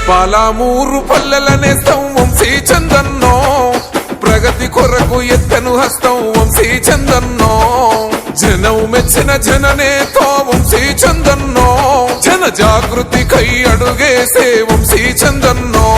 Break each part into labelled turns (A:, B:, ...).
A: పాలమూరు పల్లెలనేస్తం వంశీ చందన్నో, ప్రగతి కొరకు ఎత్తను హస్తం వంశీ చందన్నో, జనం మెచ్చిన జననేతో వంశీ చందన్నో, జన జాగృతి కై అడుగేసే వంశీ చందన్నో,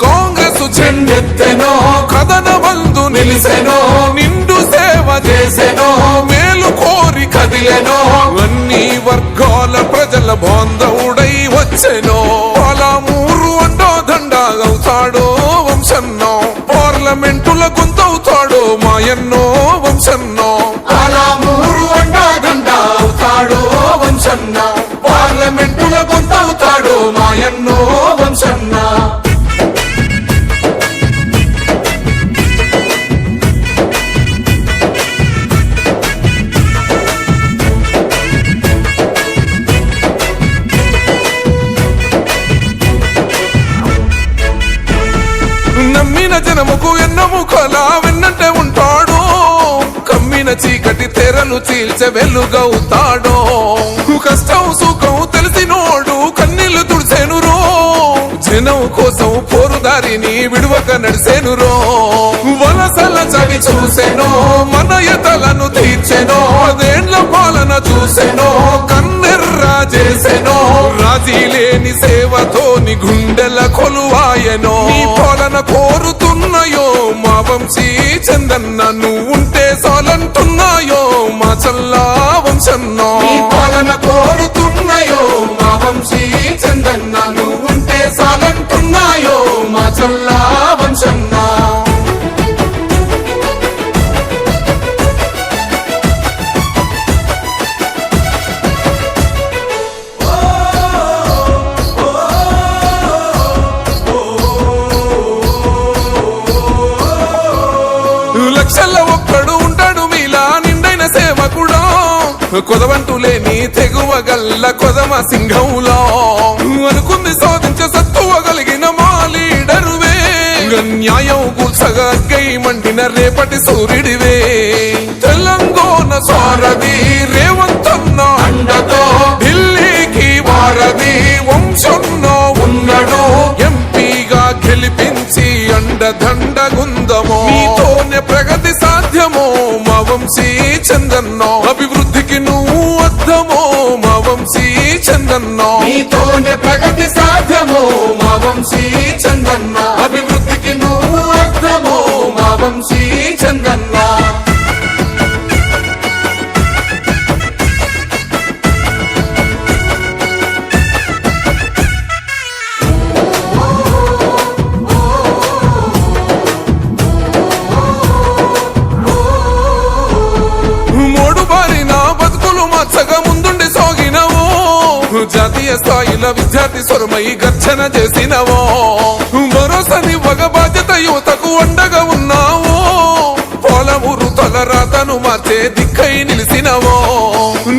A: కాంగ్రెస్ జెండెత్తెనో కథన బంధు నిలిసెనో, నిండు సేవ చేసెనో మేలు కోరి కదిలెనో, అన్ని వర్గాల ప్రజల బాంధవుడై వచ్చెనో, పాలమూరు అండో దండాగవుతాడో వంశన్నో, పార్లమెంటుల గొంతవుతాడో మాయన్నో వంశన్నో,
B: పాలమూరు అండో దండాగవుతాడో వంశన్నో, పార్లమెంటుల గొంతవుతాడో మాయన్నో వంశన్నో.
A: నమ్మిన జనముకు ఎన్నముకల వెన్నంటే ఉంటాడు, కమ్మిన చీకటి తెరలు చీల్చే వెలుగవుతాడో, కష్టం సుఖం తెలిసినోడు కన్నీళ్లు తుడిసేనురో, జనం కోసం పోరుదారిని విడువక నడిసేనురో, వలసల చవి చూసెనో మన ఎతలను తీర్చెనో, అదేండ్ల పాలన చూసెనో కన్నెర్రా చేసెనో, రాజీ లేని సేవతోని గుండెల కొలువాయనో, నీ పాలన కోరుతున్నాయో మా వంశీ చందన్న, నువ్వుంటే సాలంటున్నాయో మా చల్లా వంశన్నో,
B: నీ పాలన కోరుతున్నాయో మా వంశీ చందన్న, నువ్వుంటే సాలంటున్నాయో మా చల్లా వంశన్నో.
A: లక్షల్లో ఒక్కడు ఉంటాడు మీలా నిండైన సేవకుడా, కొదవంటూ లేని తెగువగల్ల కొదమ సింహంలో, అనుకుంది సాధించే సత్తువగలిగిన మా లీడరువే, న్యాయం కూల్చగా గై మండిన రేపటి సూర్యుడివే, తెలంగాణ సారథి రేవంతన్న
B: అండతో
A: ఢిల్లీకి వారధి వంశన్నో ఉన్నాడు, ఎంపీగా గెలిపించి అండదండగుందమో, మీతోనే ప్రగతి సాధ్యమో మా వంశీ చందన్నో, అభివృద్ధికి నువ్వు అద్దమో మా వంశీ చందన్నో,
B: మీతోనే ప్రగతి సాధ్యమో మా వంశీ చందన్న, అభివృద్ధికి నువ్వు అర్థమో మా వంశీ చందన్న.
A: ముందుండి సోగినవో, జాతీయ స్థాయిలో విద్యార్థి స్వరమై గర్జన చేసినవో, భరోసానివ్వగ బాధ్యత యువతకు అండగా ఉన్నావో, పాలమూరు తలరాతను మార్చే దిక్కై నిలిసినవో,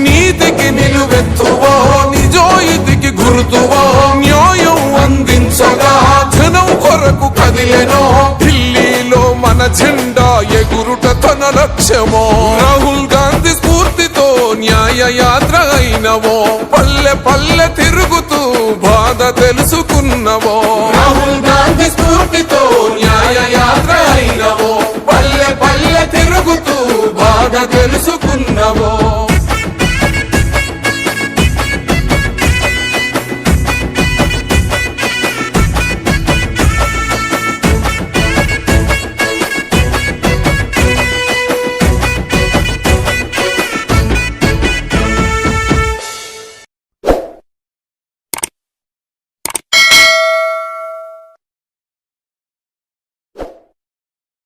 A: నీతికి నిలువెత్తువో నిజాయితీకి గుర్తువో, న్యాయం అందించగా జనం కొరకు కదిలెనో, ఢిల్లీలో మన జెండా ఎగురుట తన లక్ష్యమో, రాహుల్ గాంధీ స్ఫూర్తితో న్యాయ యాత్ర అయినవో, పల్లె పల్లె తిరుగుతూ బాధ తెలుసుకున్నవో,
B: రాహుల్ గాంధీ స్ఫూర్తితో న్యాయ యాత్ర అయినవో, పల్లె పల్లె తిరుగుతూ బాధ తెలుసు